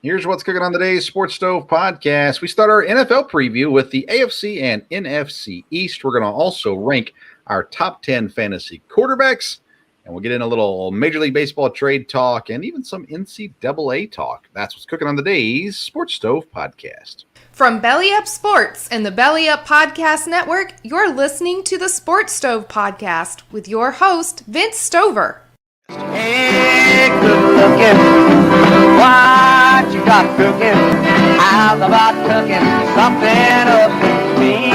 Here's what's cooking on today's Sports Stove podcast. We start our NFL preview with the AFC and NFC East. We're going to also rank our top 10 fantasy quarterbacks, and we'll get in a little Major League Baseball trade talk and even some NCAA talk. That's what's cooking on today's Sports Stove podcast. From Belly Up Sports and the Belly Up Podcast Network, you're listening to the Sports Stove podcast with your host, Vince Stover. Hey, good looking, what you got cooking? How's about cooking something up to me?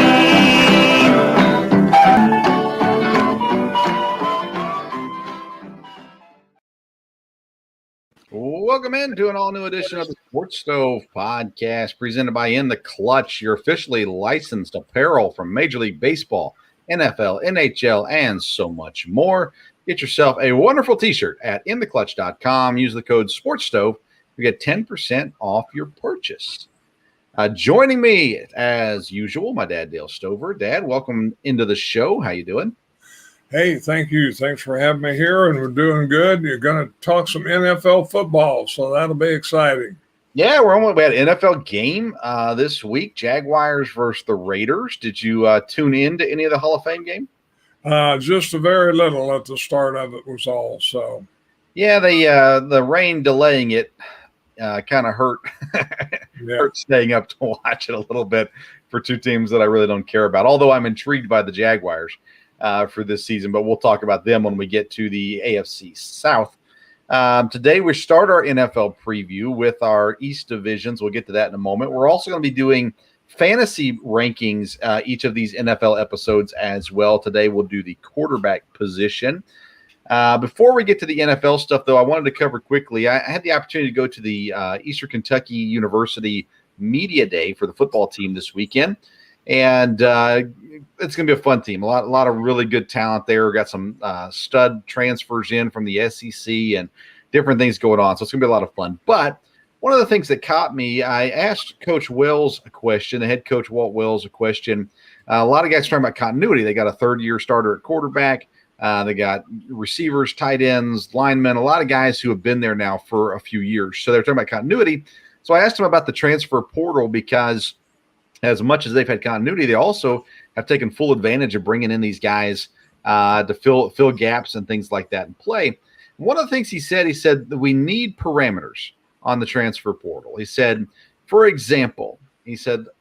Welcome into an all-new edition of the Sports Stove podcast presented by In the Clutch, your officially licensed apparel from Major League Baseball, NFL, NHL, and so much more. Get yourself a wonderful t-shirt at intheclutch.com. Use the code SPORTSSTOVE to get 10% off your purchase. Joining me, as usual, my dad, Dale Stover. Dad, welcome into the show. How you doing? Hey, thank you. Thanks for having me here, and we're doing good. You're going to talk some NFL football, so that'll be exciting. Yeah, we had an NFL game this week, Jaguars versus the Raiders. Did you tune in to any of the Hall of Fame game? Just a very little at the start of it was all. So, yeah, the rain delaying it kind of hurt. Hurt staying up to watch it a little bit for two teams that I really don't care about. Although I'm intrigued by the Jaguars for this season, but we'll talk about them when we get to the AFC South. Today we start our NFL preview with our East divisions. We'll get to that in a moment. We're also going to be doing fantasy rankings each of these NFL episodes as well. Today we'll do the quarterback position. Before we get to the NFL stuff, though, I wanted to cover quickly. I had the opportunity to go to the Eastern Kentucky University Media Day for the football team this weekend, and it's going to be a fun team. A lot of really good talent there. We got some stud transfers in from the SEC and different things going on, so it's going to be a lot of fun. But one of the things that caught me, I asked Coach Wells a question, the head coach Walt Wells a question. A lot of guys talking about continuity. They got a third-year starter at quarterback. They got receivers, tight ends, linemen, a lot of guys who have been there now for a few years. So they're talking about continuity. So I asked him about the transfer portal because as much as they've had continuity, they also have taken full advantage of bringing in these guys to fill gaps and things like that in play. One of the things he said that we need parameters on the transfer portal. He said, for example,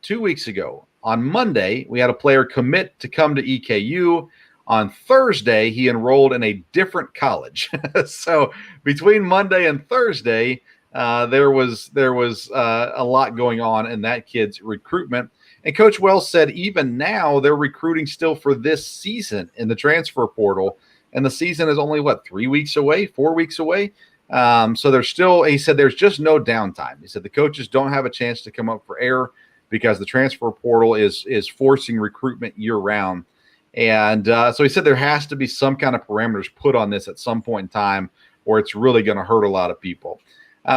2 weeks ago on Monday, we had a player commit to come to EKU. On Thursday, he enrolled in a different college. So between Monday and Thursday, there was a lot going on in that kid's recruitment. And Coach Wells said even now they're recruiting still for this season in the transfer portal. And the season is only, 3 weeks away, 4 weeks away? So there's still, he said, there's just no downtime. He said the coaches don't have a chance to come up for air because the transfer portal is forcing recruitment year round. And so he said there has to be some kind of parameters put on this at some point in time or it's really going to hurt a lot of people.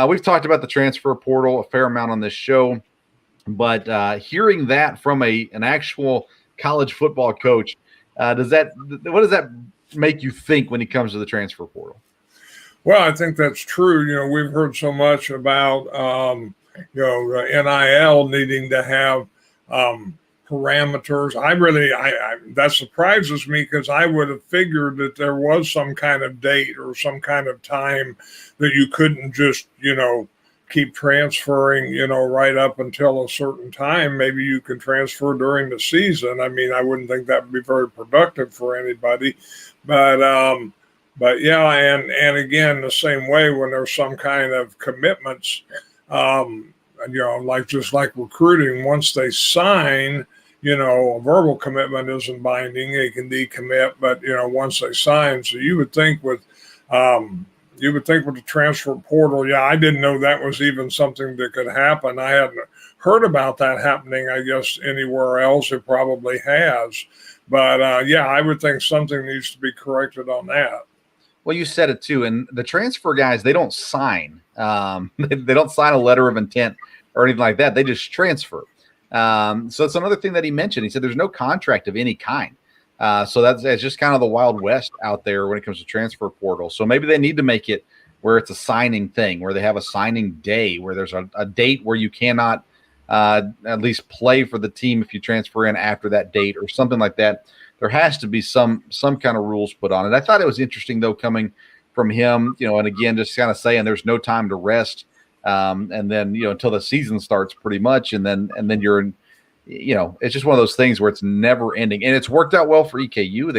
We've talked about the transfer portal a fair amount on this show, but hearing that from an actual college football coach, what does that make you think when it comes to the transfer portal? Well, I think that's true. We've heard so much about, NIL needing to have parameters. That surprises me because I would have figured that there was some kind of date or some kind of time that you couldn't just, keep transferring, right up until a certain time. Maybe you can transfer during the season. I mean, I wouldn't think that would be very productive for anybody, but yeah, and again, the same way when there's some kind of commitments, like recruiting, once they sign, a verbal commitment isn't binding. They can decommit, but once they sign, so you would think with the transfer portal, yeah, I didn't know that was even something that could happen. I hadn't heard about that happening, I guess, anywhere else. It probably has, but I would think something needs to be corrected on that. Well, you said it too, and the transfer guys, they don't sign. They don't sign a letter of intent or anything like that. They just transfer. So it's another thing that he mentioned. He said there's no contract of any kind. So that's just kind of the Wild West out there when it comes to transfer portal. So maybe they need to make it where it's a signing thing, where they have a signing day, where there's a date where you cannot at least play for the team if you transfer in after that date or something like that. There has to be some kind of rules put on it. I thought it was interesting, though, coming from him, and again, just kind of saying there's no time to rest. And then, until the season starts pretty much. And then you're in, it's just one of those things where it's never ending. And it's worked out well for EKU.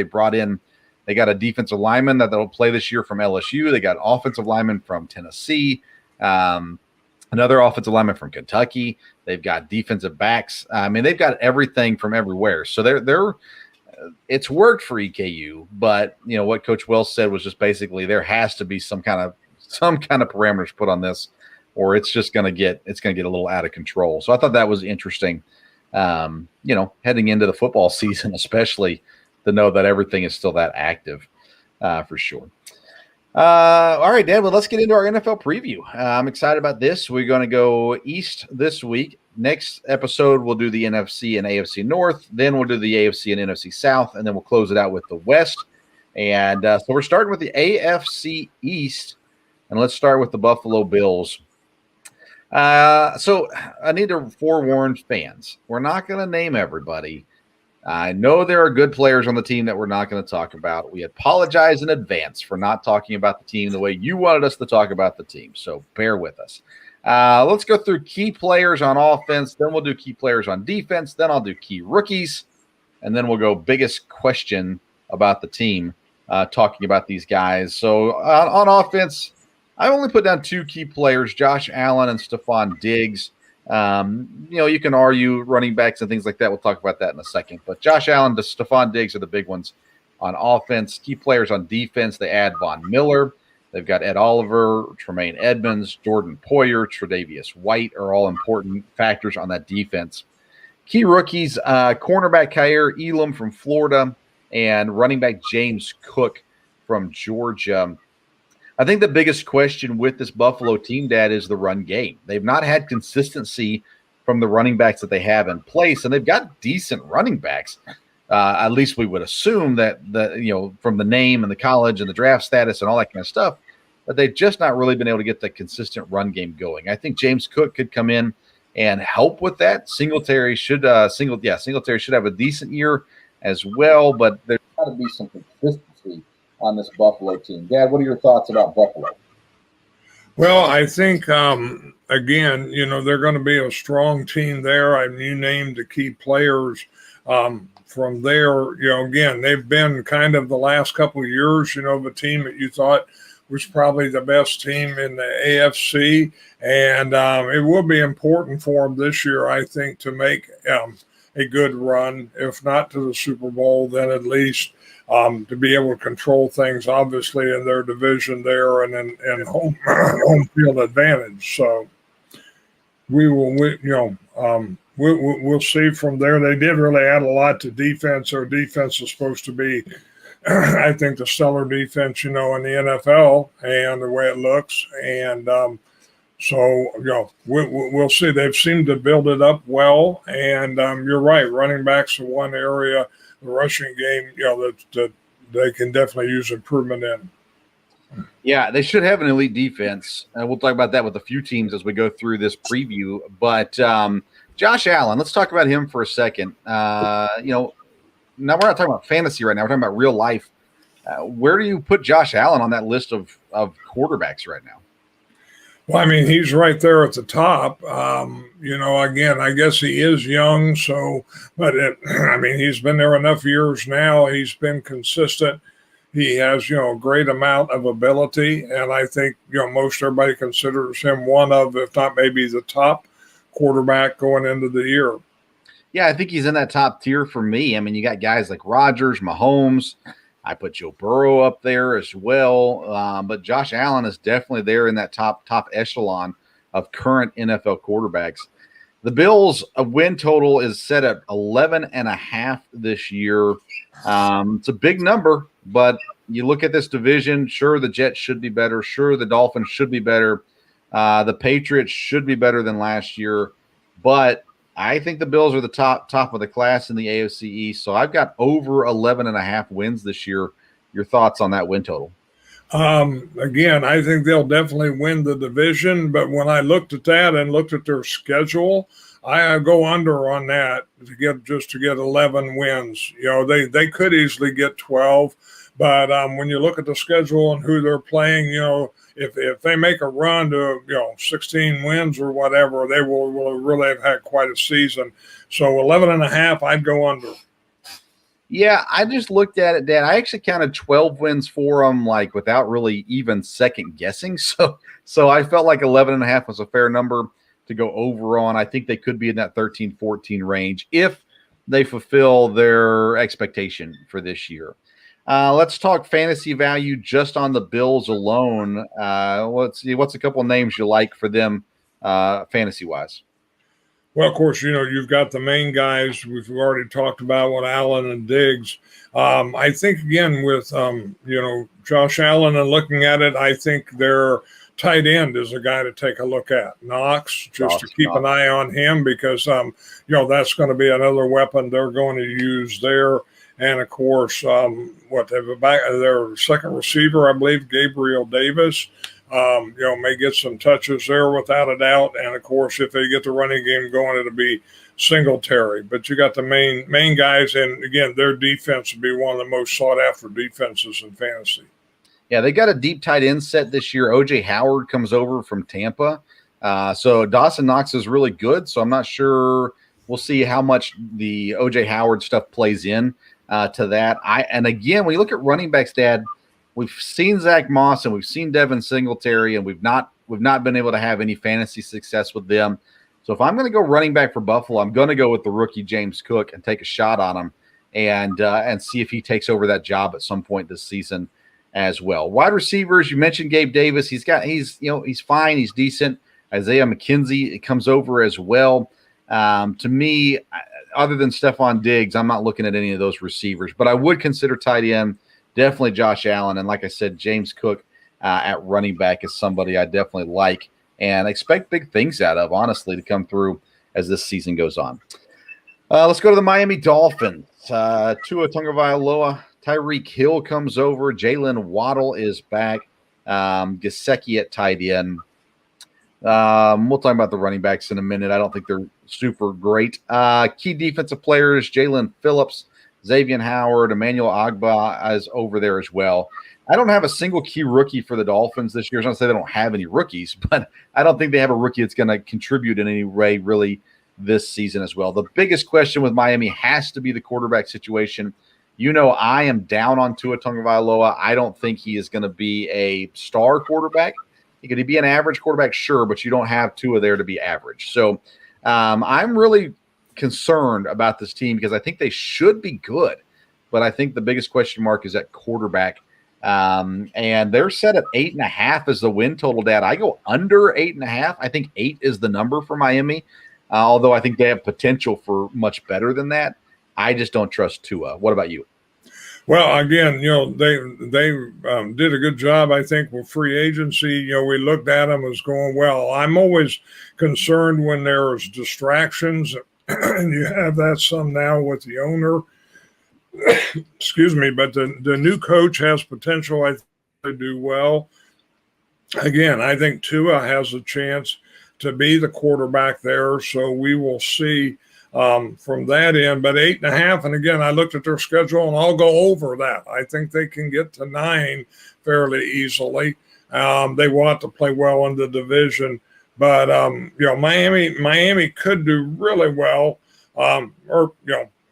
They got a defensive lineman that'll play this year from LSU. They got offensive lineman from Tennessee, another offensive lineman from Kentucky. They've got defensive backs. I mean, they've got everything from everywhere. So it's worked for EKU, but what Coach Wells said was just basically there has to be some kind of parameters put on this, or it's going to get a little out of control. So I thought that was interesting, heading into the football season, especially to know that everything is still that active, for sure. All right, Dad, well, let's get into our NFL preview. I'm excited about this. We're going to go East this week. Next episode, we'll do the NFC and AFC North. Then we'll do the AFC and NFC South, and then we'll close it out with the West. And so we're starting with the AFC East, and let's start with the Buffalo Bills. So I need to forewarn fans. We're not going to name everybody. I know there are good players on the team that we're not going to talk about. We apologize in advance for not talking about the team the way you wanted us to talk about the team, so bear with us. Let's go through key players on offense, then we'll do key players on defense, then I'll do key rookies, and then we'll go biggest question about the team, talking about these guys. So on offense, I only put down two key players, Josh Allen and Stephon Diggs. You can argue running backs and things like that. We'll talk about that in a second. But Josh Allen and Stephon Diggs are the big ones on offense. Key players on defense, they add Von Miller. They've got Ed Oliver, Tremaine Edmonds, Jordan Poyer, Tre'Davious White are all important factors on that defense. Key rookies, cornerback Kaiir Elam from Florida and running back James Cook from Georgia. I think the biggest question with this Buffalo team, Dad, is the run game. They've not had consistency from the running backs that they have in place, and they've got decent running backs. At least we would assume that from the name and the college and the draft status and all that kind of stuff, but they've just not really been able to get the consistent run game going. I think James Cook could come in and help with that. Singletary should have a decent year as well, but there's got to be some consistency on this Buffalo team. Dad, what are your thoughts about Buffalo? Well, I think, again, they're going to be a strong team there. You named the key players from there. Again, they've been kind of the last couple of years, the team that you thought was probably the best team in the AFC. And it will be important for them this year, I think, to make a good run, if not to the Super Bowl, then at least to be able to control things, obviously, in their division there and home field advantage. So we'll see from there. They did really add a lot to defense. Their defense is supposed to be, I think, the stellar defense, in the NFL and the way it looks. And we'll see. They've seemed to build it up well. And you're right, running backs are one area. The rushing game, that they can definitely use improvement in. Yeah, they should have an elite defense. We'll talk about that with a few teams as we go through this preview. But Josh Allen, let's talk about him for a second. Now we're not talking about fantasy right now. We're talking about real life. Where do you put Josh Allen on that list of quarterbacks right now? Well, I mean, he's right there at the top. Again, I guess he is young, he's been there enough years now. He's been consistent. He has, a great amount of ability, and I think, most everybody considers him one of, if not maybe the top quarterback going into the year. Yeah, I think he's in that top tier for me. I mean, you got guys like Rodgers, Mahomes. I put Joe Burrow up there as well. But Josh Allen is definitely there in that top echelon of current NFL quarterbacks. The Bills' win total is set at 11.5 this year. It's a big number, but you look at this division, sure, the Jets should be better. Sure, the Dolphins should be better. The Patriots should be better than last year. But I think the Bills are the top of the class in the AFC East. So I've got over 11.5 wins this year. Your thoughts on that win total? Again, I think they'll definitely win the division, but when I looked at that and looked at their schedule, I go under on that to get 11 wins. They could easily get 12, but when you look at the schedule and who they're playing, if they make a run to 16 wins or whatever, they will really have had quite a season. So 11.5, I'd go under. Yeah, I just looked at it, Dan. I actually counted 12 wins for them, like without really even second guessing. So I felt like 11.5 was a fair number to go over on. I think they could be in that 13-14 range if they fulfill their expectation for this year. Let's talk fantasy value just on the Bills alone. Let's see, what's a couple of names you like for them fantasy-wise? Well, of course, you've got the main guys we've already talked about with Allen and Diggs. I think, again, with, Josh Allen and looking at it, I think their tight end is a guy to take a look at. Knox, just to keep an eye on him because, that's going to be another weapon they're going to use there. And, of course, their second receiver, I believe, Gabriel Davis, may get some touches there without a doubt. And, of course, if they get the running game going, it'll be Singletary. But you got the main guys, and, again, their defense will be one of the most sought-after defenses in fantasy. Yeah, they got a deep tight end set this year. O.J. Howard comes over from Tampa. So Dawson Knox is really good, so I'm not sure. We'll see how much the O.J. Howard stuff plays in to that. And, again, when you look at running backs, Dad, we've seen Zach Moss and we've seen Devin Singletary, and we've not been able to have any fantasy success with them. So if I'm going to go running back for Buffalo, I'm going to go with the rookie James Cook and take a shot on him and see if he takes over that job at some point this season as well. Wide receivers, you mentioned Gabe Davis. He's fine. He's decent. Isaiah McKenzie comes over as well. To me, other than Stephon Diggs, I'm not looking at any of those receivers, but I would consider tight end. Definitely Josh Allen. And like I said, James Cook at running back is somebody I definitely like and expect big things out of, honestly, to come through as this season goes on. Let's go to the Miami Dolphins. Tua Tagovailoa, Tyreek Hill comes over. Jalen Waddle is back. Gesicki at tight end. We'll talk about the running backs in a minute. I don't think they're super great. Key defensive players, Jalen Phillips, Xavier Howard, Emmanuel Agba is over there as well. I don't have a single key rookie for the Dolphins this year. I was going to say they don't have any rookies, but I don't think they have a rookie that's going to contribute in any way really this season as well. The biggest question with Miami has to be the quarterback situation. I am down on Tua Tagovailoa. I don't think he is going to be a star quarterback. He could be an average quarterback, sure, but you don't have Tua there to be average. So I'm really concerned about this team because I think they should be good, but I think the biggest question mark is at quarterback. And they're set at 8.5 as the win total, Dad. I go under 8.5. I think 8 is the number for Miami, although I think they have potential for much better than that. I just don't trust Tua. What about you? Well, again, they did a good job, I think, with free agency. We looked at them as going well. I'm always concerned when there's distractions, and you have that some now with the owner. Excuse me, but the new coach has potential, I think, to do well. Again, I think Tua has a chance to be the quarterback there, so we will see from that end. But 8.5, and again, I looked at their schedule, and I'll go over that. I think they can get to 9 fairly easily. They want to play well in the division, but Miami could do really well,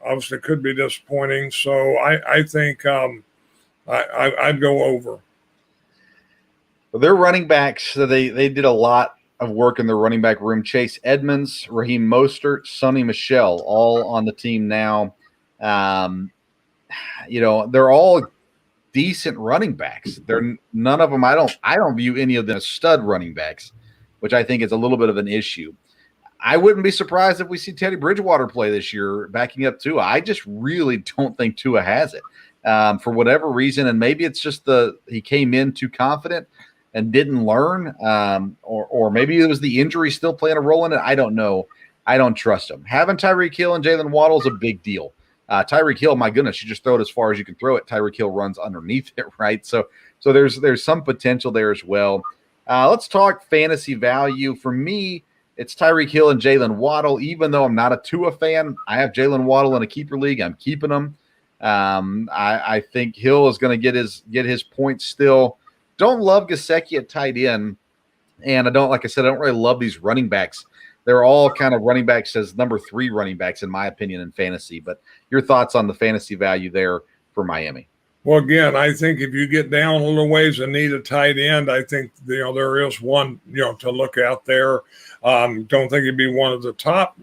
obviously could be disappointing. So I think I'd go over. Their running backs, so they did a lot of work in the running back room. Chase Edmonds, Raheem Mostert, Sonny Michel, all on the team now. They're all decent running backs. They're none of them. I don't view any of them as stud running backs, which I think is a little bit of an issue. I wouldn't be surprised if we see Teddy Bridgewater play this year, backing up Tua. I just really don't think Tua has it for whatever reason, and maybe it's just he came in too confident and didn't learn, or maybe it was the injury still playing a role in it. I don't know. I don't trust him. Having Tyreek Hill and Jalen Waddle is a big deal. Tyreek Hill, my goodness, you just throw it as far as you can throw it. Tyreek Hill runs underneath it, right? So So there's some potential there as well. Let's talk fantasy value. For me, it's Tyreek Hill and Jalen Waddle. Even though I'm not a Tua fan, I have Jalen Waddle in a keeper league. I'm keeping him. I think Hill is going to get his points still. Don't love Gesicki at tight end, and I don't really love these running backs. They're all kind of running backs as number 3 running backs, in my opinion, in fantasy. But your thoughts on the fantasy value there for Miami? Well, again, I think if you get down a little ways and need a tight end, I think there is one to look out there. Don't think he'd be one of the top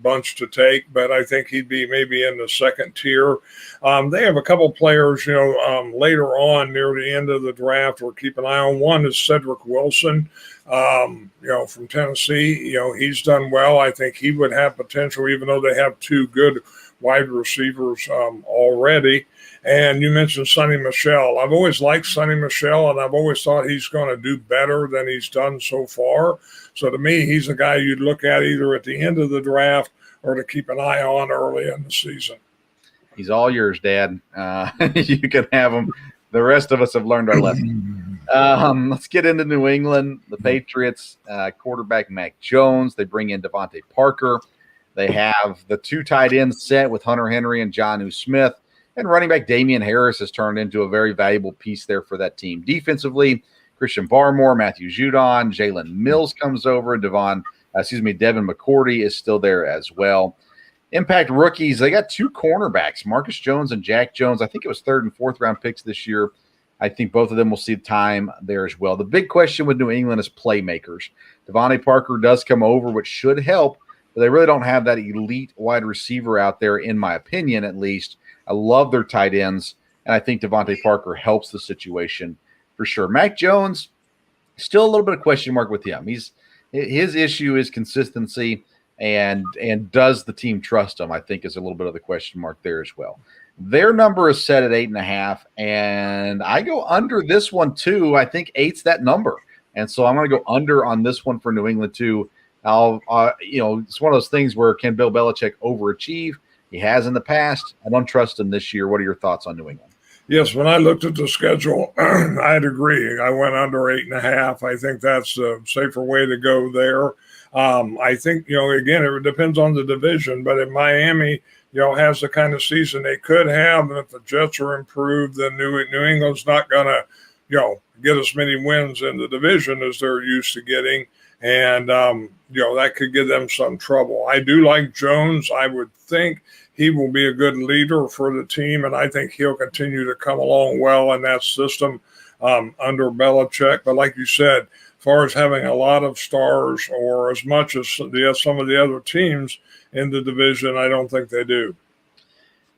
bunch to take, but I think he'd be maybe in the second tier. They have a couple players later on near the end of the draft we'll keep an eye on. One is Cedric Wilson, from Tennessee. He's done well. I think he would have potential, even though they have 2 good wide receivers already. And you mentioned Sonny Michel. I've always liked Sonny Michel, and I've always thought he's going to do better than he's done so far. So to me, he's a guy you'd look at either at the end of the draft or to keep an eye on early in the season. He's all yours, Dad. You can have him. The rest of us have learned our lesson. Let's get into New England. The Patriots, quarterback Mac Jones. They bring in Devontae Parker. They have the 2 tight ends set with Hunter Henry and Jonnu Smith. And running back Damian Harris has turned into a very valuable piece there for that team. Defensively, Christian Barmore, Matthew Judon, Jalen Mills comes over, and Devin McCourty is still there as well. Impact rookies, they got 2 cornerbacks, Marcus Jones and Jack Jones. I think it was 3rd and 4th round picks this year. I think both of them will see time there as well. The big question with New England is playmakers. Devontae Parker does come over, which should help, but they really don't have that elite wide receiver out there, in my opinion, at least. I love their tight ends, and I think Devontae Parker helps the situation for sure. Mac Jones, still a little bit of question mark with him. His issue is consistency, and does the team trust him, I think, is a little bit of the question mark there as well. Their number is set at 8.5, and I go under this one too. I think 8's that number, and so I'm going to go under on this one for New England too. It's one of those things where can Bill Belichick overachieve? He has in the past. I don't trust him this year. What are your thoughts on New England? Yes, when I looked at the schedule, I'd agree. I went under 8.5. I think that's a safer way to go there. I think, again, it depends on the division, but if Miami, has the kind of season they could have, and if the Jets are improved, then New England's not going to, get as many wins in the division as they're used to getting. And, that could give them some trouble. I do like Jones. I would think he will be a good leader for the team, and I think he'll continue to come along well in that system under Belichick. But like you said, as far as having a lot of stars or as much as some of the other teams in the division, I don't think they do.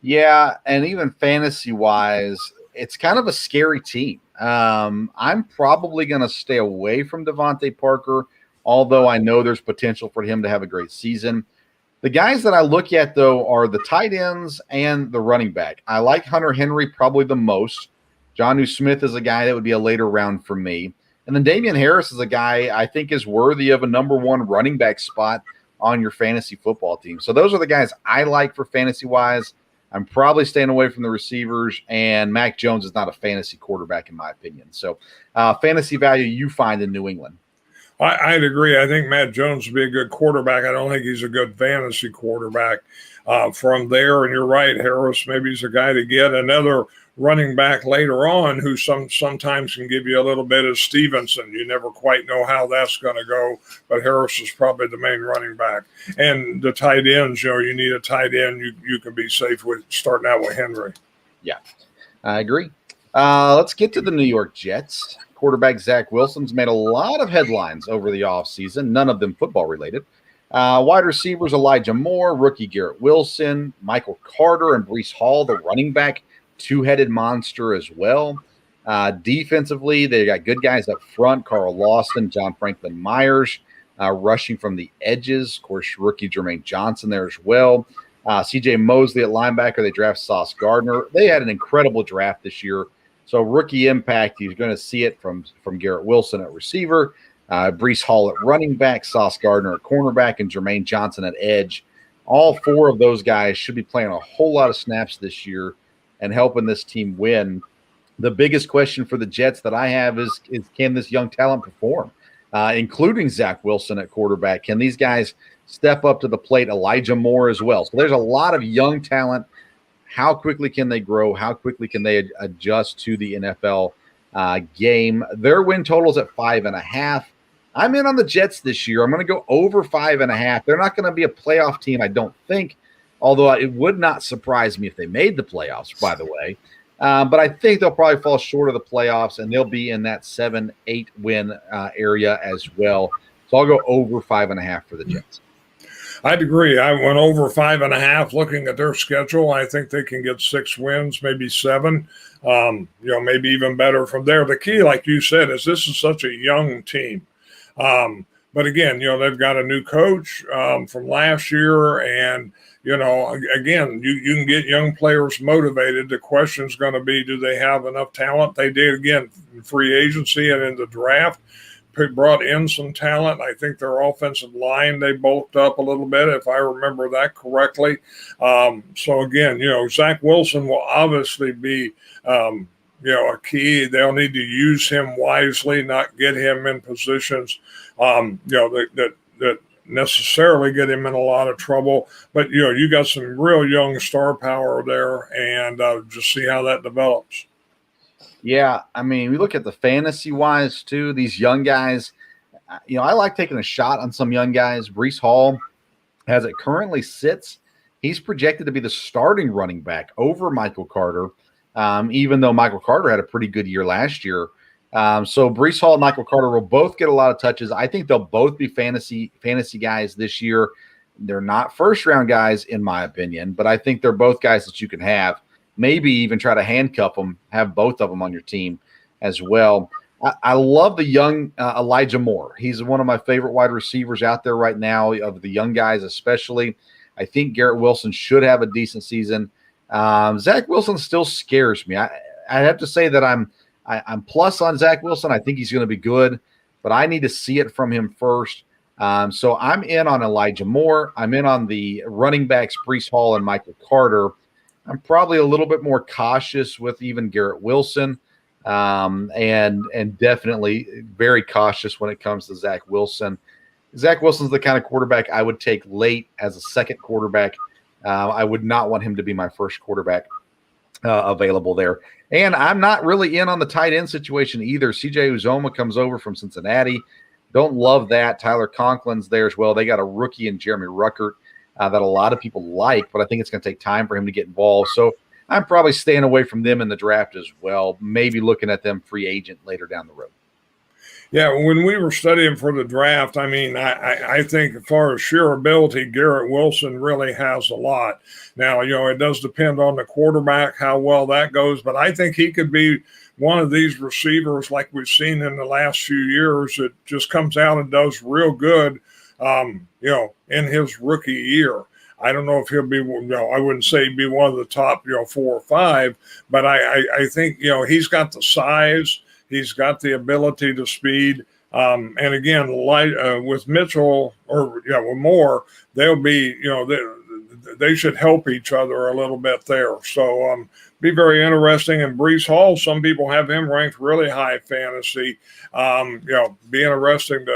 Yeah, and even fantasy-wise, it's kind of a scary team. I'm probably going to stay away from Devontae Parker, although I know there's potential for him to have a great season. The guys that I look at, though, are the tight ends and the running back. I like Hunter Henry probably the most. Jonnu Smith is a guy that would be a later round for me. And then Damian Harris is a guy I think is worthy of a number 1 running back spot on your fantasy football team. So those are the guys I like for fantasy-wise. I'm probably staying away from the receivers, and Mac Jones is not a fantasy quarterback in my opinion. So fantasy value you find in New England. I'd agree. I think Matt Jones would be a good quarterback. I don't think he's a good fantasy quarterback from there. And you're right, Harris, maybe he's a guy to get. Another running back later on who sometimes can give you a little bit of Stevenson. You never quite know how that's going to go, but Harris is probably the main running back. And the tight ends, you need a tight end you can be safe with starting out with Henry. Yeah, I agree. Let's get to the New York Jets. Quarterback Zach Wilson's made a lot of headlines over the offseason, none of them football-related. Wide receivers Elijah Moore, rookie Garrett Wilson, Michael Carter, and Breece Hall, the running back, 2-headed monster as well. Defensively, they got good guys up front, Carl Lawson, John Franklin Myers, rushing from the edges. Of course, rookie Jermaine Johnson there as well. C.J. Mosley at linebacker, they draft Sauce Gardner. They had an incredible draft this year. So rookie impact, you're going to see it from Garrett Wilson at receiver, Breece Hall at running back, Sauce Gardner at cornerback, and Jermaine Johnson at edge. All 4 of those guys should be playing a whole lot of snaps this year and helping this team win. The biggest question for the Jets that I have is can this young talent perform, including Zach Wilson at quarterback? Can these guys step up to the plate? Elijah Moore as well. So there's a lot of young talent. How quickly can they grow? How quickly can they adjust to the NFL game? Their win total's at 5.5. I'm in on the Jets this year. I'm going to go over 5.5. They're not going to be a playoff team, I don't think, although it would not surprise me if they made the playoffs, by the way. But I think they'll probably fall short of the playoffs, and they'll be in that 7-8 win area as well. So I'll go over 5.5 for the Jets. I'd agree. I went over 5.5 looking at their schedule. I think they can get 6 wins, maybe 7, maybe even better from there. The key, like you said, is this is such a young team. But again, they've got a new coach from last year, and again, you can get young players motivated. The question is going to be, do they have enough talent? They did, again, in free agency and in the draft, brought in some talent. I think their offensive line, they bulked up a little bit, if I remember that correctly. So again, Zach Wilson will obviously be, a key. They'll need to use him wisely, not get him in positions, that necessarily get him in a lot of trouble. But, you got some real young star power there, and just see how that develops. Yeah, I mean, we look at the fantasy-wise, too, these young guys. I like taking a shot on some young guys. Breece Hall, as it currently sits, he's projected to be the starting running back over Michael Carter, even though Michael Carter had a pretty good year last year. So Breece Hall and Michael Carter will both get a lot of touches. I think they'll both be fantasy guys this year. They're not first-round guys, in my opinion, but I think they're both guys that you can have. Maybe even try to handcuff them, have both of them on your team as well. I love the young Elijah Moore. He's one of my favorite wide receivers out there right now, of the young guys especially. I think Garrett Wilson should have a decent season. Zach Wilson still scares me. I have to say that I'm plus on Zach Wilson. I think he's going to be good, but I need to see it from him first. So I'm in on Elijah Moore. I'm in on the running backs, Breece Hall and Michael Carter. I'm probably a little bit more cautious with even Garrett Wilson, and definitely very cautious when it comes to Zach Wilson. Zach Wilson's the kind of quarterback I would take late as a second quarterback. I would not want him to be my first quarterback available there. And I'm not really in on the tight end situation either. CJ Uzoma comes over from Cincinnati. Don't love that. Tyler Conklin's there as well. They got a rookie in Jeremy Ruckert that a lot of people like, but I think it's going to take time for him to get involved. So I'm probably staying away from them in the draft as well, maybe looking at them free agent later down the road. Yeah, when we were studying for the draft, I mean, I think as far as sheer ability, Garrett Wilson really has a lot. Now, it does depend on the quarterback, how well that goes, but I think he could be one of these receivers like we've seen in the last few years that just comes out and does real good, in his rookie year. I don't know if he'll be, I wouldn't say he'd be one of the top, 4 or 5, but I think, he's got the size, he's got the ability to speed. And again, with Mitchell with Moore, they'll be, they should help each other a little bit there. So be very interesting. And Breece Hall, some people have him ranked really high fantasy. Be interesting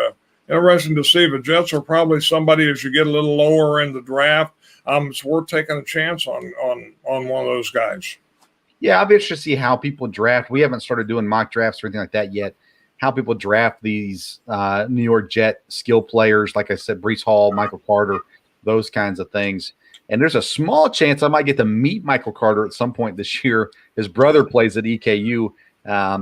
to see. The Jets are probably somebody, as you get a little lower in the draft, it's worth taking a chance on one of those guys. Yeah, I'll be interested to see how people draft. We haven't started doing mock drafts or anything like that yet. How people draft these New York Jet skill players, like I said, Breece Hall, Michael Carter, those kinds of things. And there's a small chance I might get to meet Michael Carter at some point this year. His brother plays at EKU,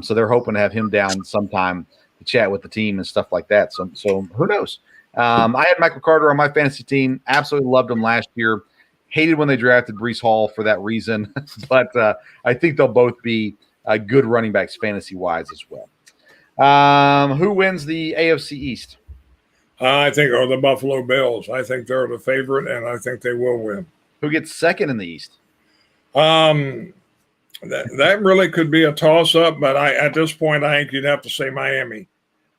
so they're hoping to have him down sometime to chat with the team and stuff like that. So who knows? I had Michael Carter on my fantasy team. Absolutely loved him last year. Hated when they drafted Breece Hall for that reason. But I think they'll both be good running backs fantasy-wise as well. Who wins the AFC East? I think the Buffalo Bills. I think they're the favorite, and I think they will win. Who gets second in the East? That really could be a toss-up, but at this point, I think you'd have to say Miami.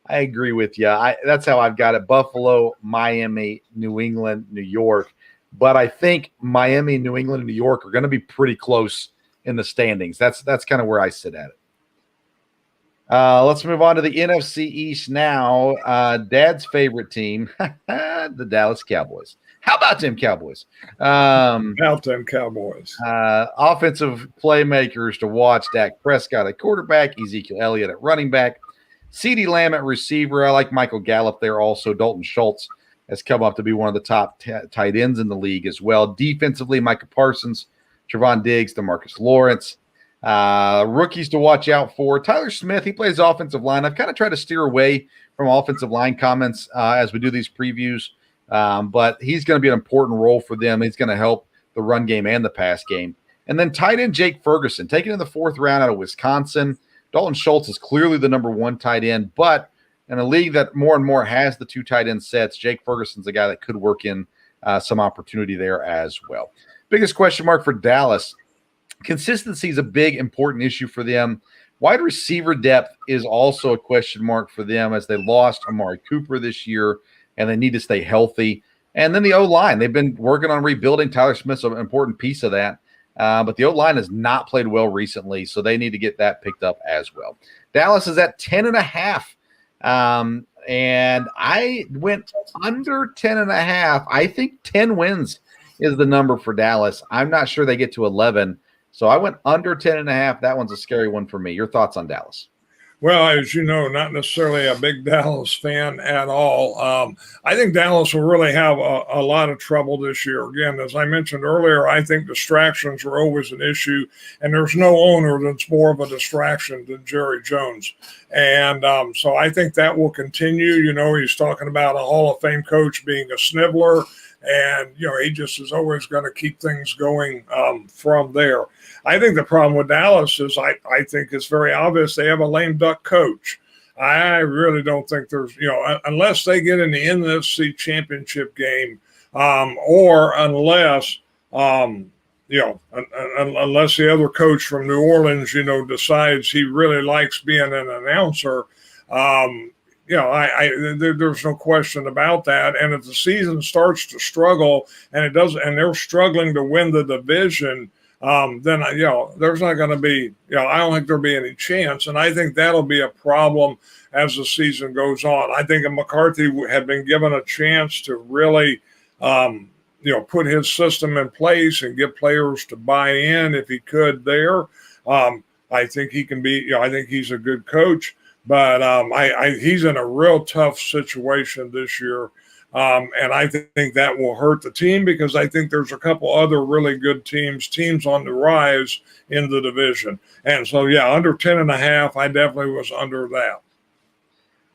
I agree with you. That's how I've got it. Buffalo, Miami, New England, New York. But I think Miami, New England, and New York are going to be pretty close in the standings. That's kind of where I sit at it. Let's move on to the NFC East now. Dad's favorite team, the Dallas Cowboys. How about them Cowboys? Offensive playmakers to watch: Dak Prescott at quarterback, Ezekiel Elliott at running back, CeeDee Lamb at receiver. I like Michael Gallup there also. Dalton Schultz has come up to be one of the top tight ends in the league as well. Defensively, Micah Parsons, Trevon Diggs, DeMarcus Lawrence. Rookies to watch out for: Tyler Smith. He plays offensive line. I've kind of tried to steer away from offensive line comments as we do these previews, but he's going to be an important role for them. He's going to help the run game and the pass game. And then tight end Jake Ferguson, taken in the 4th round out of Wisconsin. Dalton Schultz is clearly the number 1 tight end, but in a league that more and more has the 2 tight end sets, Jake Ferguson's a guy that could work in some opportunity there as well. Biggest question mark for Dallas: consistency is a big, important issue for them. Wide receiver depth is also a question mark for them, as they lost Amari Cooper this year, and they need to stay healthy. And then the O-line, they've been working on rebuilding. Tyler Smith's an important piece of that. But the O-line has not played well recently, so they need to get that picked up as well. Dallas is at 10.5, and I went under 10.5. I think 10 wins is the number for Dallas. I'm not sure they get to 11. So I went under 10.5. That one's a scary one for me. Your thoughts on Dallas? Well, as you know, not necessarily a big Dallas fan at all. I think Dallas will really have a lot of trouble this year. Again, as I mentioned earlier, I think distractions are always an issue, and there's no owner that's more of a distraction than Jerry Jones. And so I think that will continue. You know, he's talking about a Hall of Fame coach being a sniveler, and, you know, he just is always going to keep things going from there. I think the problem with Dallas is I think it's very obvious they have a lame duck coach. I really don't think there's, you know, unless they get in the NFC championship game, or unless, you know, unless the other coach from New Orleans, you know, decides he really likes being an announcer, you know, there's no question about that. And if the season starts to struggle and it doesn't, and they're struggling to win the division, then, you know, there's not going to be, you know, I don't think there'll be any chance. And I think that'll be a problem as the season goes on. I think if McCarthy had been given a chance to really, you know, put his system in place and get players to buy in if he could there, I think he can be, you know, I think he's a good coach. But he's in a real tough situation this year. And I think that will hurt the team, because I think there's a couple other really good teams on the rise in the division. And so, yeah, under 10.5, I definitely was under that.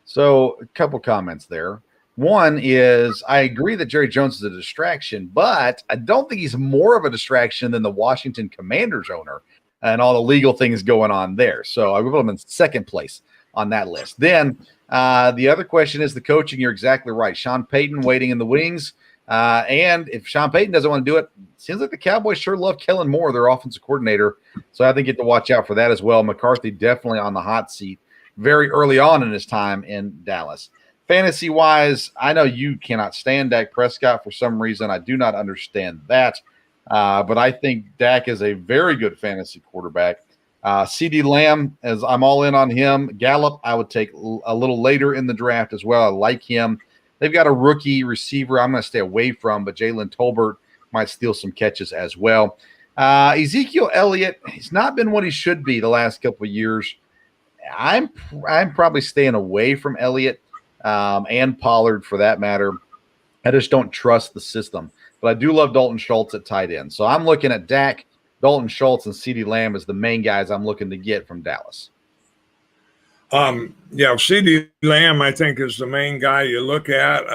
So a couple comments there. One is, I agree that Jerry Jones is a distraction, but I don't think he's more of a distraction than the Washington Commanders owner and all the legal things going on there. So I would put him in 2nd place on that list. Then the other question is the coaching. You're exactly right. Sean Payton waiting in the wings. And if Sean Payton doesn't want to do it, seems like the Cowboys sure love Kellen Moore, their offensive coordinator. So I think you have to watch out for that as well. McCarthy definitely on the hot seat very early on in his time in Dallas. Fantasy-wise, I know you cannot stand Dak Prescott for some reason. I do not understand that. But I think Dak is a very good fantasy quarterback. CeeDee Lamb, as I'm all in on him. Gallup, I would take a little later in the draft as well. I like him. They've got a rookie receiver I'm going to stay away from, but Jalen Tolbert might steal some catches as well. Ezekiel Elliott, he's not been what he should be the last couple of years. I'm probably staying away from Elliott and Pollard for that matter. I just don't trust the system. But I do love Dalton Schultz at tight end. So I'm looking at Dak, Dalton Schultz, and CeeDee Lamb as the main guys I'm looking to get from Dallas. Yeah, CeeDee Lamb, I think, is the main guy you look at.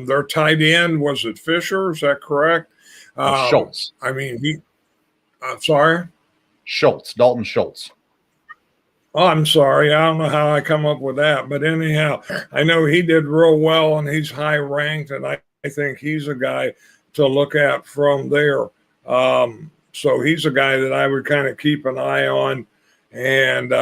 Their tight end, was it Fisher? Is that correct? Schultz. I mean, I'm sorry? Schultz, Dalton Schultz. Oh, I'm sorry. I don't know how I come up with that. But anyhow, I know he did real well, and he's high ranked, and I think he's a guy to look at from there. So he's a guy that I would kind of keep an eye on. And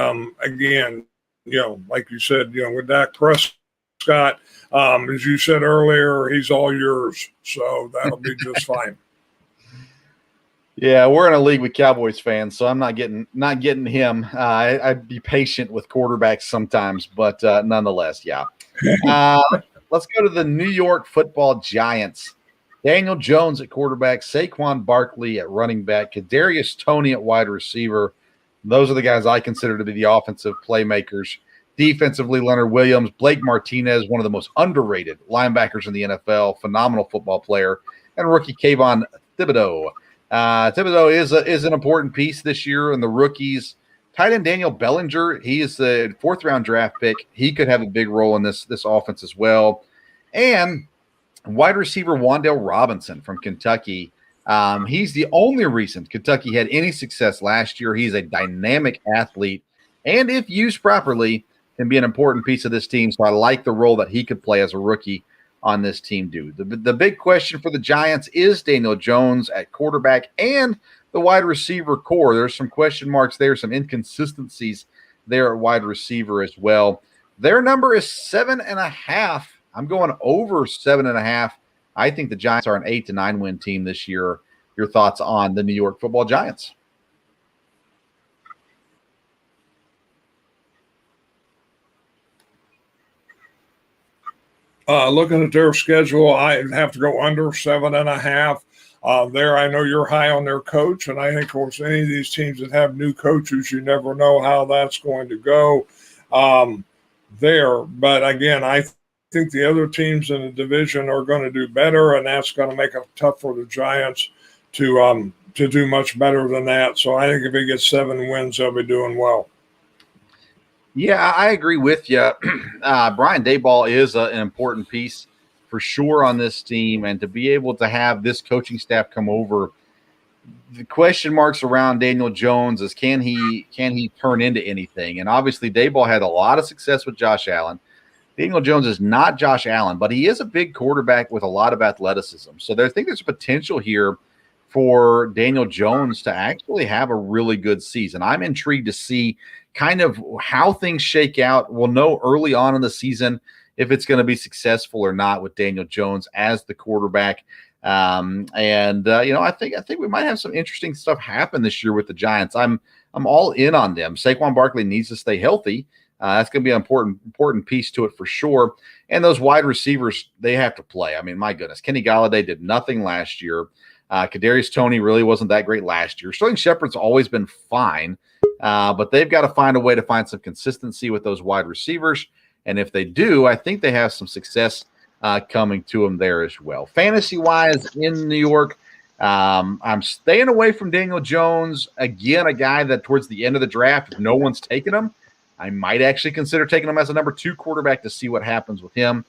again, you know, like you said, you know, with Dak Prescott, as you said earlier, he's all yours. So that'll be just fine. Yeah, we're in a league with Cowboys fans, so I'm not getting him. I'd be patient with quarterbacks sometimes, but nonetheless, yeah. Let's go to the New York Football Giants. Daniel Jones at quarterback, Saquon Barkley at running back, Kadarius Toney at wide receiver. Those are the guys I consider to be the offensive playmakers. Defensively, Leonard Williams, Blake Martinez, one of the most underrated linebackers in the NFL, phenomenal football player, and rookie Kayvon Thibodeau. Thibodeau is an important piece this year in the rookies. Tight end Daniel Bellinger, he is the 4th-round draft pick. He could have a big role in this offense as well. And wide receiver Wan'Dale Robinson from Kentucky. He's the only reason Kentucky had any success last year. He's a dynamic athlete, and if used properly, can be an important piece of this team. So I like the role that he could play as a rookie on this team, dude. The big question for the Giants is Daniel Jones at quarterback and the wide receiver core. There's some question marks there, some inconsistencies there at wide receiver as well. Their number is 7.5. I'm going over 7.5. I think the Giants are an 8 to 9 win team this year. Your thoughts on the New York Football Giants? Looking at their schedule, I'd have to go under 7.5. There, I know you're high on their coach, and I think, of course, any of these teams that have new coaches, you never know how that's going to go there. But again, I think the other teams in the division are going to do better, and that's going to make it tough for the Giants to do much better than that. So I think if he gets 7 wins, they'll be doing well. Yeah, I agree with you. Brian Daboll is an important piece for sure on this team, and to be able to have this coaching staff come over, the question marks around Daniel Jones is can he turn into anything? And obviously Daboll had a lot of success with Josh Allen. Daniel Jones is not Josh Allen, but he is a big quarterback with a lot of athleticism. So I think there's potential here for Daniel Jones to actually have a really good season. I'm intrigued to see kind of how things shake out. We'll know early on in the season if it's going to be successful or not with Daniel Jones as the quarterback. I think we might have some interesting stuff happen this year with the Giants. I'm all in on them. Saquon Barkley needs to stay healthy. That's going to be an important piece to it for sure. And those wide receivers, they have to play. I mean, my goodness, Kenny Golladay did nothing last year. Kadarius Toney really wasn't that great last year. Sterling Shepard's always been fine, but they've got to find a way to find some consistency with those wide receivers. And if they do, I think they have some success coming to them there as well. Fantasy-wise in New York, I'm staying away from Daniel Jones. Again, a guy that towards the end of the draft, if no one's taken him, I might actually consider taking him as a number 2 quarterback to see what happens with him.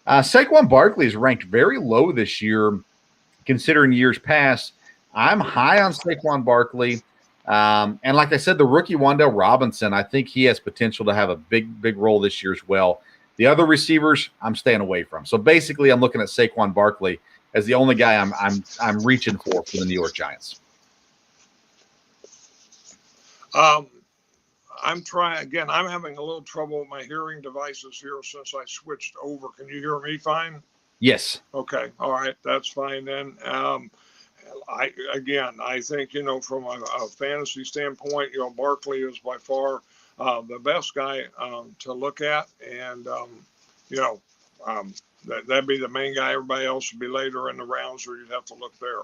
Saquon Barkley is ranked very low this year, considering years past. I'm high on Saquon Barkley. And like I said, the rookie Wan'Dale Robinson, I think he has potential to have a big role this year as well. The other receivers, I'm staying away from. So basically, I'm looking at Saquon Barkley as the only guy I'm reaching for the New York Giants. I'm trying again. I'm having a little trouble with my hearing devices here since I switched over. Can you hear me fine? Yes. Okay. All right. That's fine then. I think, from a fantasy standpoint, Barkley is by far the best guy to look at. And, that'd be the main guy. Everybody else would be later in the rounds, or you'd have to look there.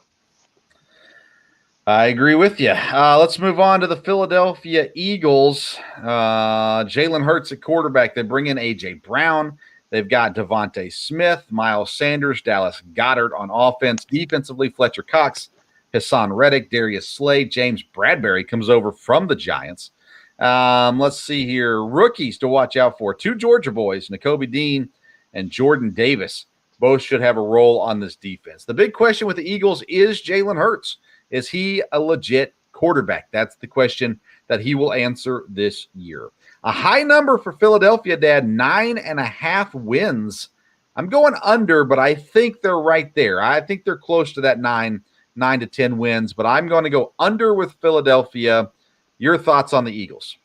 I agree with you. Let's move on to the Philadelphia Eagles. Jalen Hurts at quarterback. They bring in A.J. Brown. They've got Devontae Smith, Miles Sanders, Dallas Goedert on offense. Defensively, Fletcher Cox, Hassan Reddick, Darius Slade, James Bradbury comes over from the Giants. Let's see here. Rookies to watch out for. 2 Georgia boys, Nakobe Dean and Jordan Davis. Both should have a role on this defense. The big question with the Eagles is Jalen Hurts. Is he a legit quarterback? That's the question that he will answer this year. A high number for Philadelphia, Dad, 9.5 wins. I'm going under, but I think they're right there. I think they're close to that 9 to 10 wins, but I'm going to go under with Philadelphia. Your thoughts on the Eagles?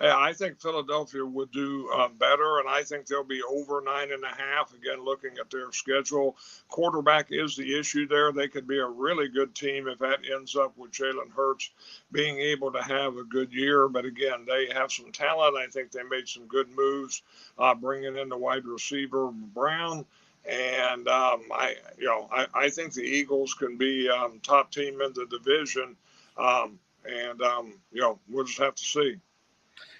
I think Philadelphia would do better, and I think they'll be over 9.5. Again, looking at their schedule, quarterback is the issue there. They could be a really good team if that ends up with Jalen Hurts being able to have a good year. But again, they have some talent. I think they made some good moves, bringing in the wide receiver Brown. And I think the Eagles can be top team in the division. We'll just have to see.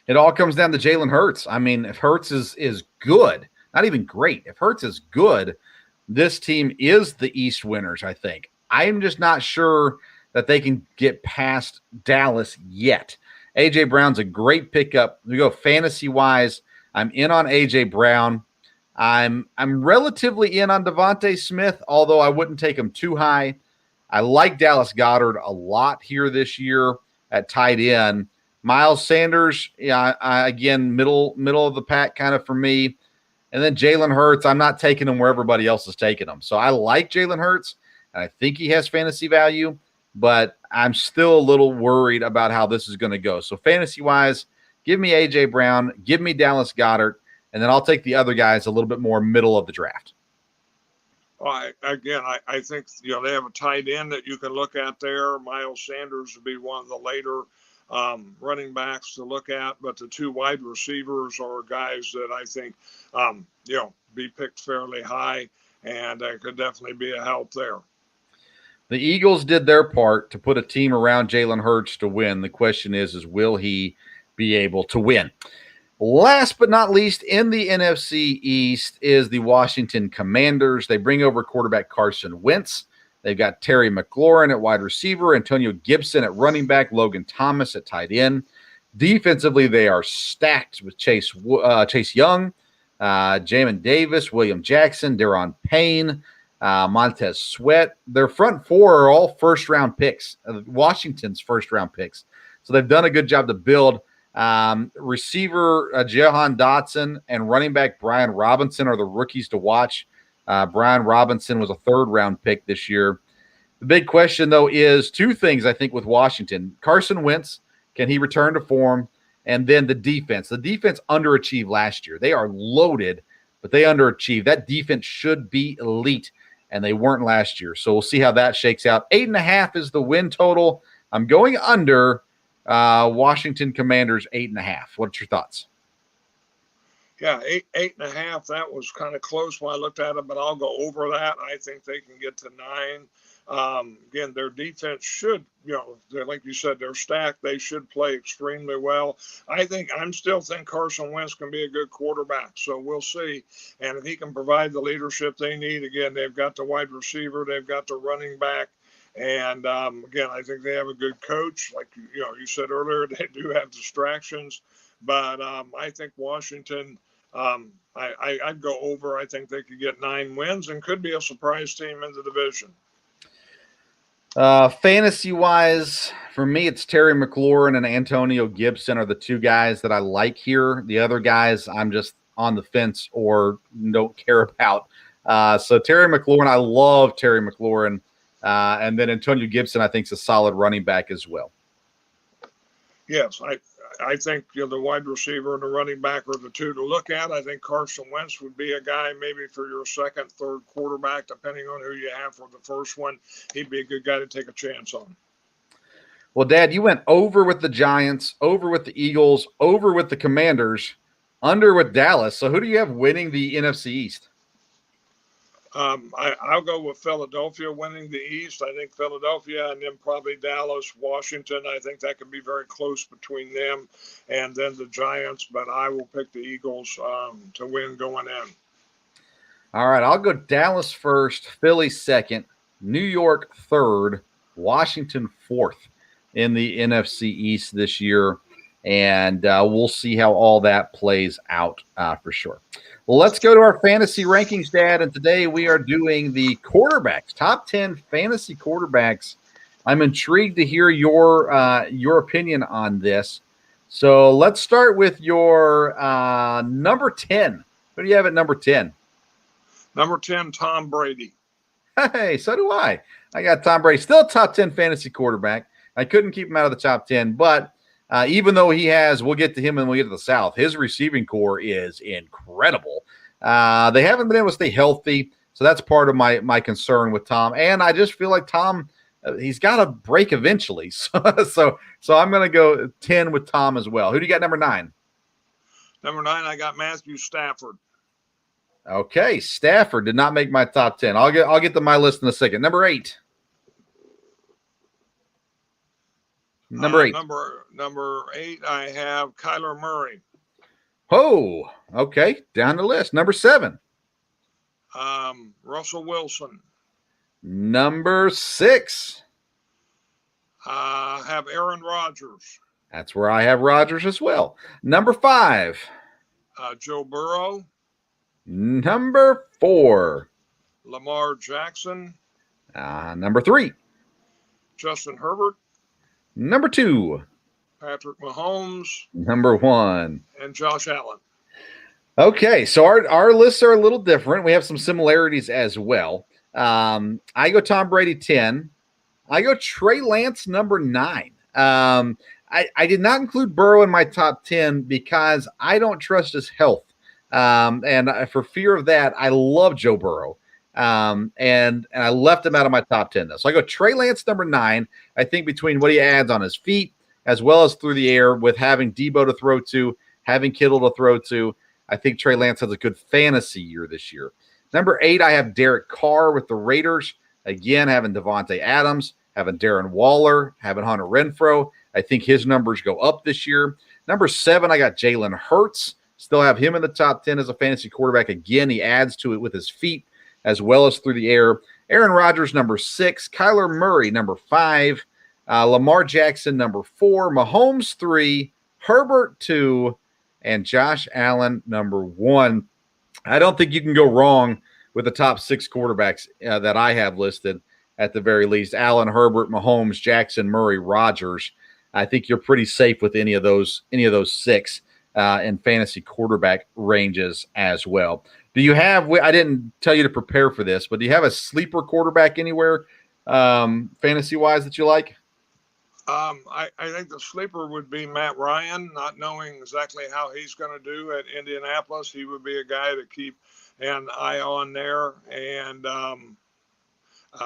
It all comes down to Jalen Hurts. I mean, if Hurts is good, not even great, if Hurts is good, this team is the East winners, I think. I'm just not sure that they can get past Dallas yet. A.J. Brown's a great pickup. We go fantasy-wise, I'm in on A.J. Brown. I'm relatively in on Devontae Smith, although I wouldn't take him too high. I like Dallas Goedert a lot here this year at tight end. Miles Sanders, again, middle of the pack kind of for me. And then Jalen Hurts, I'm not taking him where everybody else is taking him. So I like Jalen Hurts, and I think he has fantasy value, but I'm still a little worried about how this is going to go. So fantasy-wise, give me A.J. Brown, give me Dallas Goedert, and then I'll take the other guys a little bit more middle of the draft. Well, I think they have a tight end that you can look at there. Miles Sanders would be one of the later running backs to look at, but the two wide receivers are guys that I think be picked fairly high, and could definitely be a help there. The Eagles did their part to put a team around Jalen Hurts to win. The question is will he be able to win? Last but not least, in the NFC East is the Washington Commanders. They bring over quarterback Carson Wentz. They've got Terry McLaurin at wide receiver, Antonio Gibson at running back, Logan Thomas at tight end. Defensively, they are stacked with Chase Young, Jamin Davis, William Jackson, Deron Payne, Montez Sweat. Their front four are all first-round picks, Washington's first-round picks. So they've done a good job to build. Receiver Jahan Dotson and running back Brian Robinson are the rookies to watch. Brian Robinson was a third-round pick this year. The big question, though, is two things, I think, with Washington. Carson Wentz, can he return to form? And then the defense. The defense underachieved last year. They are loaded, but they underachieved. That defense should be elite, and they weren't last year. So we'll see how that shakes out. 8.5 is the win total. I'm going under Washington Commanders 8.5. What's your thoughts? Yeah, 8.5. That was kind of close when I looked at it, but I'll go over that. I think they can get to 9. Again, their defense should, like you said, they're stacked. They should play extremely well. I'm still think Carson Wentz can be a good quarterback. So we'll see. And if he can provide the leadership they need, again, they've got the wide receiver, they've got the running back. And again, I think they have a good coach. Like you said earlier, they do have distractions, but I think Washington. I'd go over. I think they could get 9 wins and could be a surprise team in the division. Fantasy-wise, for me, it's Terry McLaurin and Antonio Gibson are the two guys that I like here. The other guys, I'm just on the fence or don't care about. So Terry McLaurin, I love Terry McLaurin. And then Antonio Gibson, I think, is a solid running back as well. Yes, I think the wide receiver and the running back are the two to look at. I think Carson Wentz would be a guy maybe for your second, third quarterback, depending on who you have for the first one. He'd be a good guy to take a chance on. Well, Dad, you went over with the Giants, over with the Eagles, over with the Commanders, under with Dallas. So who do you have winning the NFC East? I'll go with Philadelphia winning the East. I think Philadelphia and then probably Dallas, Washington. I think that could be very close between them and then the Giants, but I will pick the Eagles to win going in. All right, I'll go Dallas first, Philly second, New York third, Washington fourth in the NFC East this year, and we'll see how all that plays out for sure. Well, let's go to our fantasy rankings, Dad, and today we are doing the quarterbacks, top 10 fantasy quarterbacks. I'm intrigued to hear your opinion on this. So let's start with your number 10. Who do you have at number 10? Number 10, Tom Brady. Hey, so do I. I got Tom Brady, still a top 10 fantasy quarterback. I couldn't keep him out of the top 10, but even though he has, we'll get to him and we'll get to the South, his receiving core is incredible. They haven't been able to stay healthy, so that's part of my concern with Tom. And I just feel like Tom, he's got to break eventually. So I'm going to go 10 with Tom as well. Who do you got number 9? Number 9, I got Matthew Stafford. Okay, Stafford did not make my top 10. I'll get to my list in a second. Number 8. Number 8. Number 8, I have Kyler Murray. Oh, okay. Down the list. Number 7. Russell Wilson. Number 6. I have Aaron Rodgers. That's where I have Rodgers as well. Number 5. Joe Burrow. Number 4. Lamar Jackson. Number 3. Justin Herbert. Number 2. Patrick Mahomes. Number 1. And Josh Allen. Okay, so our lists are a little different. We have some similarities as well. I go Tom Brady 10. I go Trey Lance number 9. I did not include Burrow in my top 10 because I don't trust his health. And for fear of that, I love Joe Burrow. And I left him out of my top 10 though. So I go Trey Lance number 9. I think between what he adds on his feet as well as through the air with having Debo to throw to, having Kittle to throw to, I think Trey Lance has a good fantasy year this year. Number 8, I have Derek Carr with the Raiders. Again, having Devontae Adams, having Darren Waller, having Hunter Renfrow. I think his numbers go up this year. Number 7, I got Jalen Hurts. Still have him in the top 10 as a fantasy quarterback. Again, he adds to it with his feet as well as through the air. Aaron Rodgers, number 6. Kyler Murray, number 5. Lamar Jackson, number 4. Mahomes, 3. Herbert, 2. And Josh Allen, number 1. I don't think you can go wrong with the top 6 quarterbacks that I have listed at the very least. Allen, Herbert, Mahomes, Jackson, Murray, Rodgers. I think you're pretty safe with any of those 6 in fantasy quarterback ranges as well. Do you have, I didn't tell you to prepare for this, but do you have a sleeper quarterback anywhere fantasy-wise that you like? I think the sleeper would be Matt Ryan, not knowing exactly how he's going to do at Indianapolis. He would be a guy to keep an eye on there, and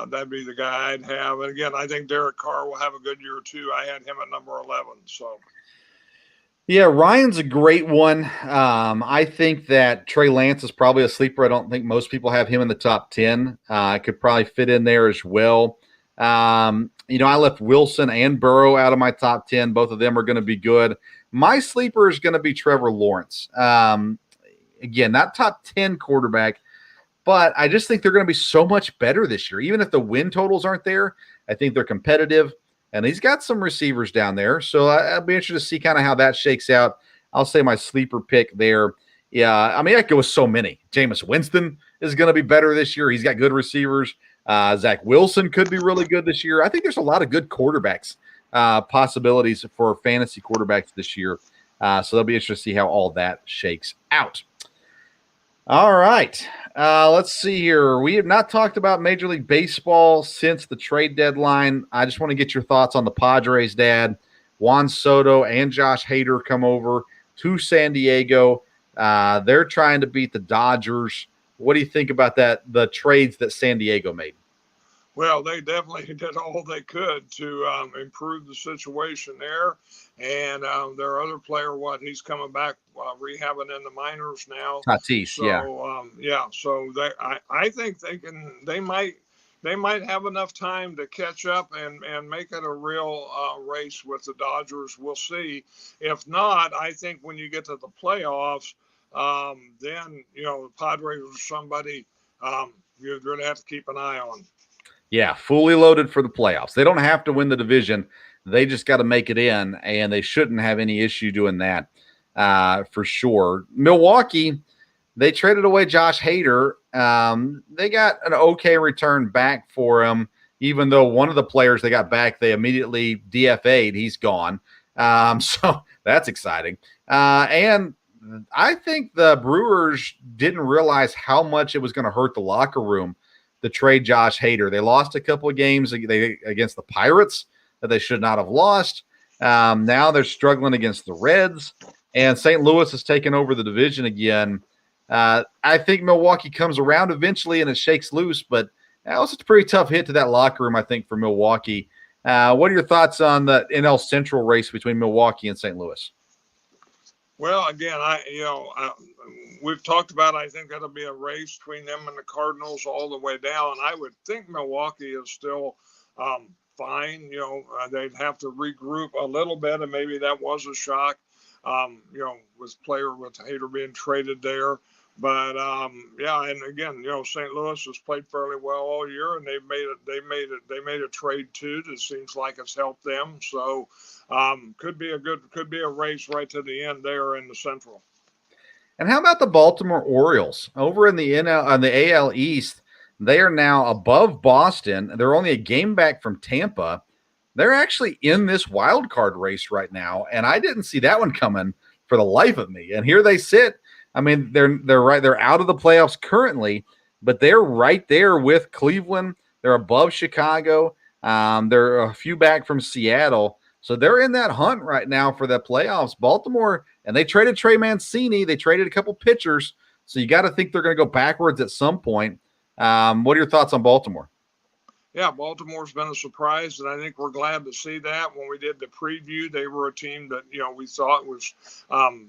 that'd be the guy I'd have. And again, I think Derek Carr will have a good year too. I had him at number 11. So, yeah, Ryan's a great one. I think that Trey Lance is probably a sleeper. I don't think most people have him in the top 10. Could probably fit in there as well. I left Wilson and Burrow out of my top 10. Both of them are going to be good. My sleeper is going to be Trevor Lawrence. Again, not top 10 quarterback, but I just think they're going to be so much better this year. Even if the win totals aren't there, I think they're competitive. And he's got some receivers down there. So I'll be interested to see kind of how that shakes out. I'll say my sleeper pick there. Yeah, I mean, I go with so many. Jameis Winston is going to be better this year. He's got good receivers. Zach Wilson could be really good this year. I think there's a lot of good quarterbacks, possibilities for fantasy quarterbacks this year. So they'll be interested to see how all that shakes out. All right. Let's see here. We have not talked about Major League Baseball since the trade deadline. I just want to get your thoughts on the Padres, Dad. Juan Soto and Josh Hader come over to San Diego. They're trying to beat the Dodgers. What do you think about that, the trades that San Diego made? Well, they definitely did all they could to improve the situation there. And their other player, he's coming back rehabbing in the minors now. Tatis, so, yeah. So I think they might have enough time to catch up and make it a real race with the Dodgers. We'll see. If not, I think when you get to the playoffs, then the Padres are somebody you're going to have to keep an eye on. Yeah, fully loaded for the playoffs. They don't have to win the division. They just got to make it in, and they shouldn't have any issue doing that for sure. Milwaukee, they traded away Josh Hader. They got an okay return back for him, even though one of the players they got back, they immediately DFA'd. He's gone. So that's exciting. And I think the Brewers didn't realize how much it was going to hurt the locker room to trade Josh Hader. They lost a couple of games against the Pirates that they should not have lost. Now they're struggling against the Reds, and St. Louis has taken over the division again. I think Milwaukee comes around eventually and it shakes loose, but that was a pretty tough hit to that locker room, I think, for Milwaukee. What are your thoughts on the NL Central race between Milwaukee and St. Louis? Well, again, we've talked about, I think that'll be a race between them and the Cardinals all the way down. I would think Milwaukee is still fine. They'd have to regroup a little bit, and maybe that was a shock, with Hader being traded there. But and again, St. Louis has played fairly well all year, and they made a trade too that seems like it's helped them. So could be a race right to the end there in the Central. And how about the Baltimore Orioles over in the AL East? They are now above Boston. They're only a game back from Tampa. They're actually in this wild card race right now, and I didn't see that one coming for the life of me. And here they sit. I mean, they're out of the playoffs currently, but they're right there with Cleveland. They're above Chicago. They're a few back from Seattle. So they're in that hunt right now for the playoffs. Baltimore, and they traded Trey Mancini. They traded a couple pitchers. So you got to think they're going to go backwards at some point. What are your thoughts on Baltimore? Yeah, Baltimore's been a surprise, and I think we're glad to see that. When we did the preview, they were a team that, we thought was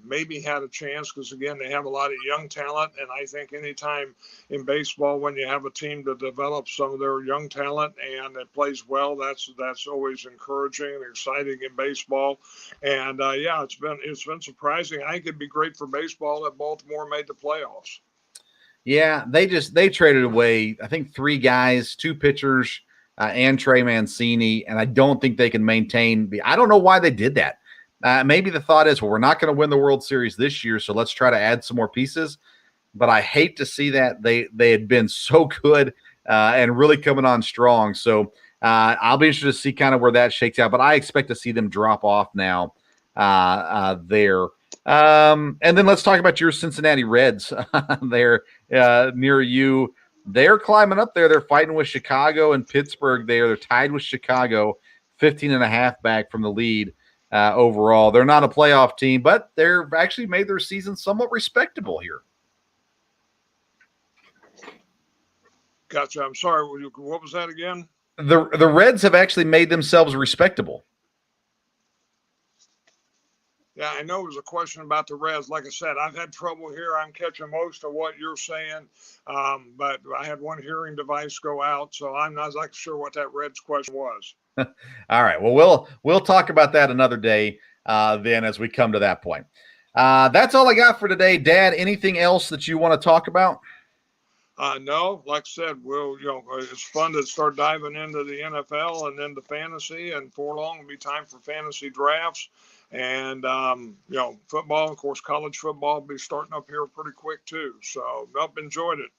maybe had a chance because, again, they have a lot of young talent. And I think anytime in baseball when you have a team that develops some of their young talent and it plays well, that's always encouraging and exciting in baseball. And, it's been surprising. I think it'd be great for baseball that Baltimore made the playoffs. Yeah, they traded away, I think, 3 guys, 2 pitchers, and Trey Mancini, and I don't think they can maintain I don't know why they did that. Maybe the thought is, well, we're not going to win the World Series this year, so let's try to add some more pieces. But I hate to see that. They had been so good and really coming on strong. So I'll be interested to see kind of where that shakes out. But I expect to see them drop off now there. And then let's talk about your Cincinnati Reds. They're near you. They're climbing up there. They're fighting with Chicago and Pittsburgh there. They're tied with Chicago, 15.5 back from the lead overall. They're not a playoff team, but they're actually made their season somewhat respectable here. Gotcha. I'm sorry. What was that again? The Reds have actually made themselves respectable. Yeah, I know it was a question about the Reds. Like I said, I've had trouble here. I'm catching most of what you're saying, but I had one hearing device go out, so I'm not exactly sure what that Reds question was. All right. Well, we'll talk about that another day then as we come to that point. That's all I got for today. Dad, anything else that you want to talk about? No, like I said, it's fun to start diving into the NFL and then the fantasy, and before long it'll be time for fantasy drafts. And, football, of course, college football will be starting up here pretty quick too. So, enjoyed it.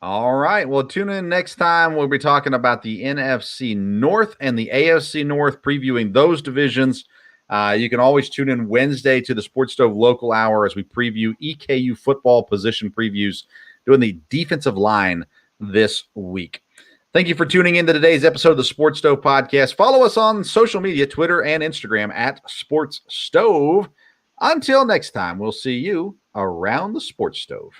All right. Well, tune in next time. We'll be talking about the NFC North and the AFC North, previewing those divisions. You can always tune in Wednesday to the Sports Stove Local Hour as we preview EKU football position previews, doing the defensive line this week. Thank you for tuning in to today's episode of the Sports Stove Podcast. Follow us on social media, Twitter and Instagram at Sports Stove. Until next time, we'll see you around the Sports Stove.